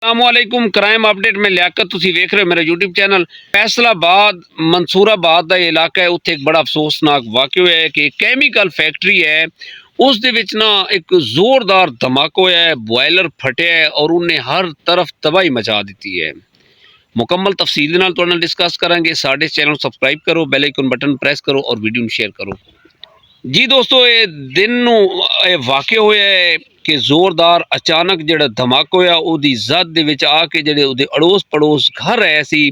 अस्सलामुअलैकुम crime update में लियाकत तुसी वेख रहे हो मेरा यूट्यूब चैनल। फैसलाबाद मंसूराबाद का इलाका है, उत्थे एक बड़ा अफसोसनाक वाक़या होया है कि कैमिकल फैक्ट्री है उस दे विच ना एक जोरदार धमाका होया है, बॉयलर फटिया है और उन्हें हर तरफ तबाही मचा दी है। मुकम्मल तफसील नाल तुहाडे नाल डिस्कस करांगे। साडे चैनल सब्सक्राइब करो, बेल आइकन बटन प्रेस करो और वीडियो नूं शेयर करो। जी दोस्तों, ये दिन वाक़या होया है कि जोरदार अचानक जिहड़ा धमाका होया उहदी जद दे विच आके जिहड़े उहदे अड़ोस पड़ोस घर है सी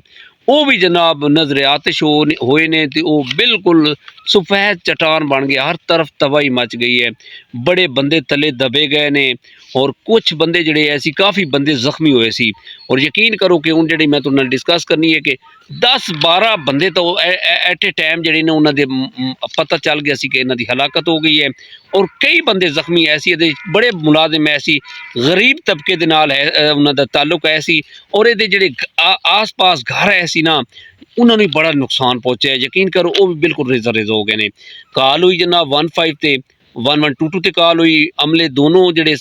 वो भी जनाब नजर आतिश होए ने ते वो बिल्कुल सफेद चट्टान बन गया। हर तरफ तबाही मच गई है, बड़े बंदे तले दबे गए ने और कुछ बंदे जिहड़े ऐसी काफ़ी बंदे जख्मी हुए सी। और यकीन करो कि हुण जिहड़ी मैं तुहाडे नाल डिस्कस करनी है कि 10-12 बंदे तो एट ए टाइम जिहड़े ने उन्हां दे पता चल गया सी कि इन्हां दी हलाकत हो गई है और कई बंदे जख्मी ऐसी बड़े मुलाजिम ऐसी गरीब तबके दे नाल है उन्हां दा ताल्लुक ऐसी और इहदे जिहड़े आस पास घर ऐसी ना उन्होंने बड़ा नुकसान पहुंचा है। यकीन करो वो भी बिल्कुल रेजा रेजा हो गए ने। कॉल हुई जनाब 15 ते 1122 ते कॉल हुई, अमले दोनों जिहड़े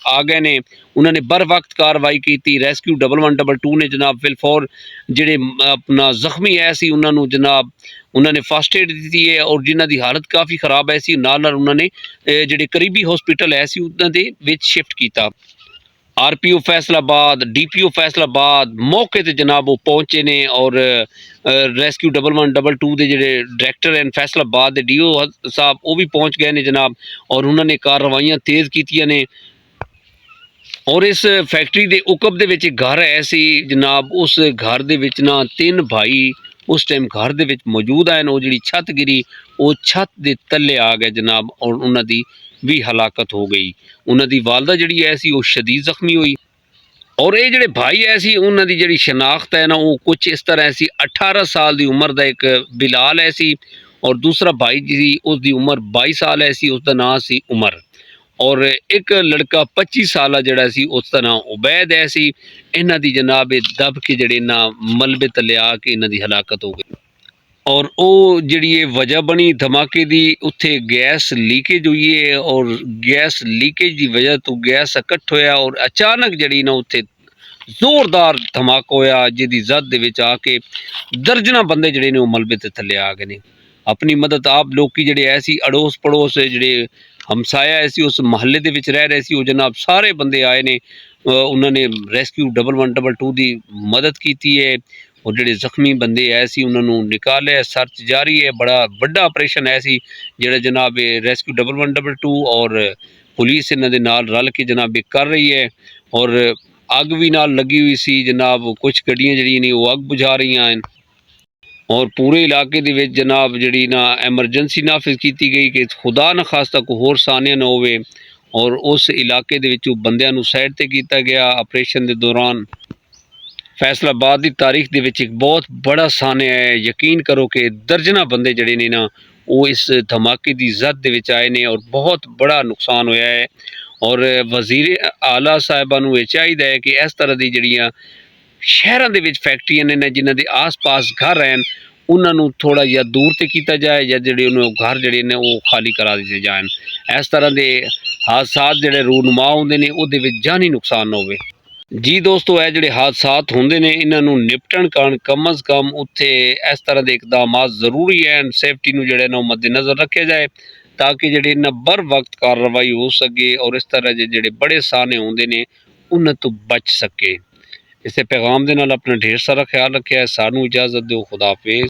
आ गए ने, उन्होंने बर वक्त कार्रवाई की। रेस्क्यू 1122 ने जनाब फिलफौर जिहड़े अपना जख्मी है सी उन्होंने जनाब उन्होंने फर्स्ट एड दी है और जिन्हों की हालत काफ़ी खराब है सी नाल उन्होंने जिहड़े करीबी हॉस्पिटल है सी उन्हां दे विच शिफ्ट किया। RPO फैसलाबाद DPO फैसलाबाद मौके ते जनाब वो पहुंचे ने और रेस्क्यू 1122 के जिहड़े डायरैक्टर हैं फैसलाबाद के DO साहब वो भी पहुंच गए ने जनाब और उन्होंने कार्रवाइयां तेज़ कीतियां ने। और इस फैक्ट्री के उकब दे विच घर है सी जनाब, उस घर दे विच ना 3 भाई उस टाइम घर दे विच मौजूद हैं। वो जिहड़ी छत गिरी वो छत दे तले आ गए जनाब और उन्हां दी भी हलाकत हो गई। उन्हां दी वालदा जिहड़ी है सी वो शदीद जख्मी हुई और ये जिहड़े भाई है सी उन्हां दी जिहड़ी शनाख्त है ना वो कुछ इस तरह सी 18 साल की उम्र का एक बिलाल है सी और दूसरा भाई जी उसकी उम्र 22 साल है सी, उसका नाम सी उमर और एक लड़का 25 साल जिहड़ा सी उसका नाम उबैद है सी। इन्हां दी जनाब दब के जिहड़े ना मलबे तले आके इन्हां दी हलाकत हो गई और वो जिहड़ी ये वजह बनी धमाके दी उत्थे गैस लीकेज हुई है और गैस लीकेज की वजह तो गैस इकट्ठ होया और अचानक जिहड़ी ना उत्थे जोरदार धमाका होया जिहदी जद दे विच आके दर्जना बंदे जिहड़े ने वो मलबे ते थल्ले आ गए ने। अपनी मदद आप लोग की जिहड़े ऐसी अड़ोस पड़ोस जिहड़े हमसाया ऐसी उस महल्ले दे विच रह रहे सी वो जनाब सारे बंदे आए ने, उन्होंने रेस्क्यू 1122 की मदद की है और जिहड़े जख्मी बंदे है सी उन्होंने निकाले। सर्च जारी है, बड़ा वड्डा ऑपरेशन है सी जिहड़ा जनाब रेस्क्यू 1122 और पुलिस इन्हां दे नाल रल के जनाब कर रही है और अग भी नाल लगी हुई सी जनाब, कुछ गड्डियां जिहड़ियां ने वो अग बुझा रही हैं और पूरे इलाके दे विच जनाब जिहड़ी ना एमरजेंसी नाफिज की गई कि खुदा न खास्ता कोई होर सानिया ना होवे और उस इलाके दे विचों बंदियां नूं साइड ते कीता गया। ऑपरेशन दे दौरान फैसलाबाद की तारीख दे विच एक बहुत बड़ा सानिया है। यकीन करो कि दर्जना बंदे जिहड़े ने ना वो इस धमाके की जद दे विच आए ने और बहुत बड़ा नुकसान होया है और वजीर आला साहिबा नूं चाहिए है कि इस तरह की जिहड़ियां शहरों के फैक्ट्रियां ने जिन्हां दे आस पास घर हैं उन्होंने थोड़ा या दूर से किया जाए या जिहड़े घर जिहड़े ने वो खाली करा दिते जाए। इस तरह के हादसा जिहड़े रूनुमा होंदे ने उहदे विच जानी नुकसान ना होवे। जी दोस्तों, यह जिहड़े हादसात होंदे ने इन्हां नूं निपटण कारण कम अज़ कम उत्थे इस तरह के इकदाम जरूरी हैं। सेफ्टी नूं जिहड़े ना मद्देनज़र रखे जाए ताकि जिहड़ी ना बर वक्त कार्रवाई हो सके और इस तरह के जिहड़े बड़े साने होंदे ने उन्हां तो बच सके। इसे पैगाम दे नाल अपना ढेर सारा ख्याल रखिया। सानू इजाजत दो, खुदा हाफिज़।